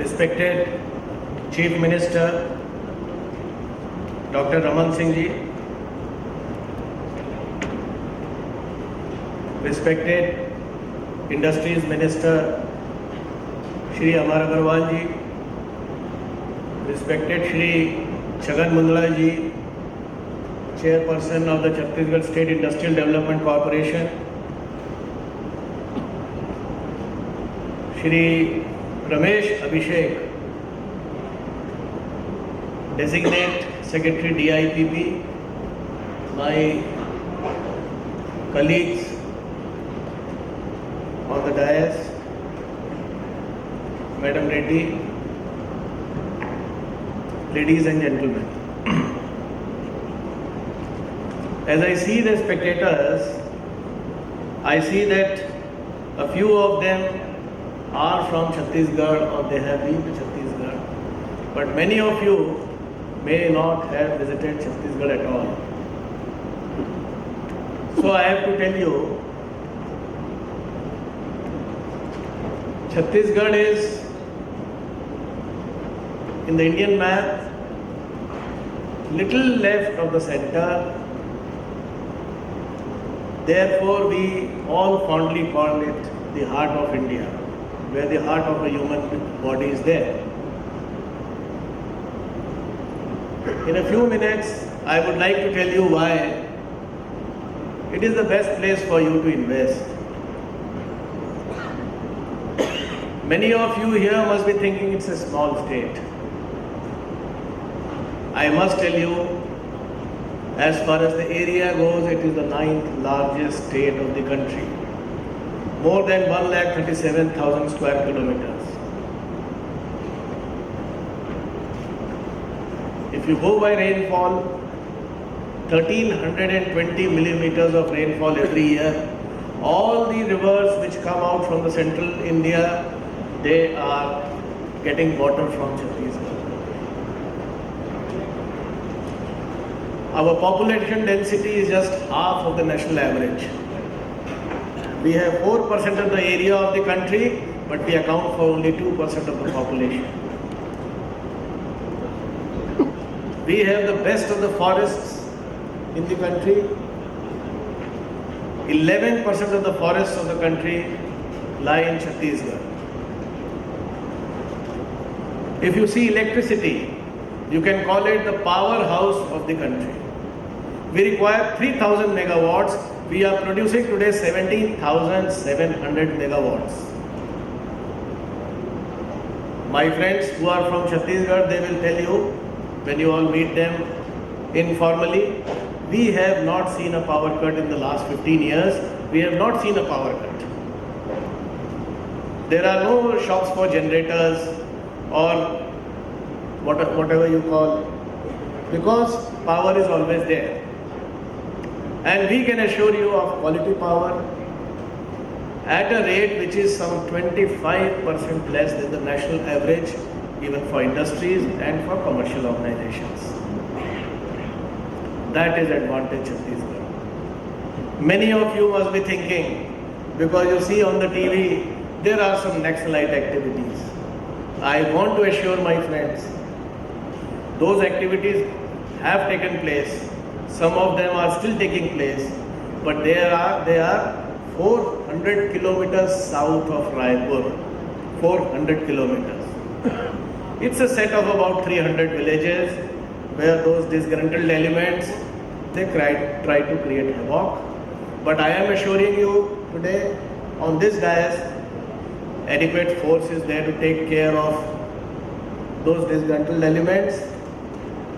respected Chief Minister Dr. Raman Singh ji, respected Industries Minister Shri Amar Agarwal ji, respected Shri Chhagan Mundra ji, Chairperson of the Chhattisgarh State Industrial Development Corporation, Shri Ramesh Abhishek, Designate Secretary DIPP, my colleagues on the dais, Madam Reddy, ladies and gentlemen. As I see the spectators, I see that a few of them are from Chhattisgarh or they have been to Chhattisgarh, but many of you may not have visited Chhattisgarh at all. So I have to tell you, Chhattisgarh is in the Indian map, little left of the center. Therefore, we all fondly call it the heart of India, where the heart of a human body is there. In a few minutes, I would like to tell you why it is the best place for you to invest. Many of you here must be thinking it's a small state. I must tell you, as far as the area goes, it is the 9th largest state of the country. More than 1,37,000 square kilometers. If you go by rainfall, 1,320 millimeters of rainfall every year. All the rivers which come out from the central India, they are getting water from Chhattisgarh. Our population density is just half of the national average. We have 4% of the area of the country, but we account for only 2% of the population. We have the best of the forests in the country. 11% of the forests of the country lie in Chhattisgarh. If you see electricity, you can call it the powerhouse of the country. We require 3,000 megawatts. We are producing today 17,700 megawatts. My friends who are from Chhattisgarh, they will tell you, when you all meet them informally, we have not seen a power cut in the last 15 years. We have not seen a power cut. There are no shops for generators or whatever you call, because power is always there. And we can assure you of quality power at a rate which is some 25% less than the national average, even for industries and for commercial organizations. That is advantage of Chhattisgarh. Many of you must be thinking, because you see on the TV, there are some Naxalite activities. I want to assure my friends, those activities have taken place. Some of them are still taking place, but they are 400 kilometers south of Raipur. 400 kilometers. It's a set of about 300 villages where those disgruntled elements, they try to create havoc. But I am assuring you today on this dais, adequate force is there to take care of those disgruntled elements,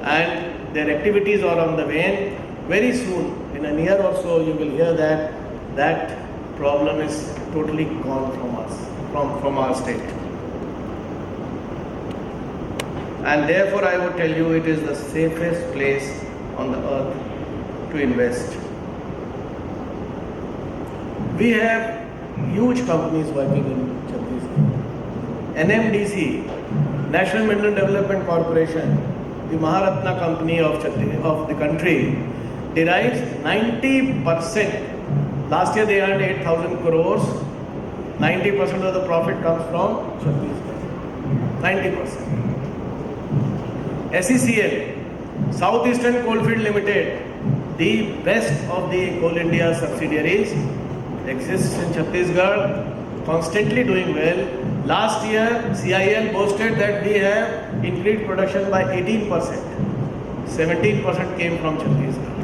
and their activities are on the wane. Very soon, in a year or so, you will hear that that problem is totally gone from us, from our state. And therefore, I would tell you, it is the safest place on the earth to invest. We have huge companies working in Chhattisgarh. NMDC, National Mineral Development Corporation, the Maharatna company of the country, derives 90%. Last year they earned 8,000 crores. 90% of the profit comes from Chhattisgarh. 90%. SECL, South Eastern Coalfield Limited, the best of the Coal India subsidiaries, exists in Chhattisgarh, constantly doing well. Last year, CIL boasted that we have increased production by 18%. 17% came from Chhattisgarh.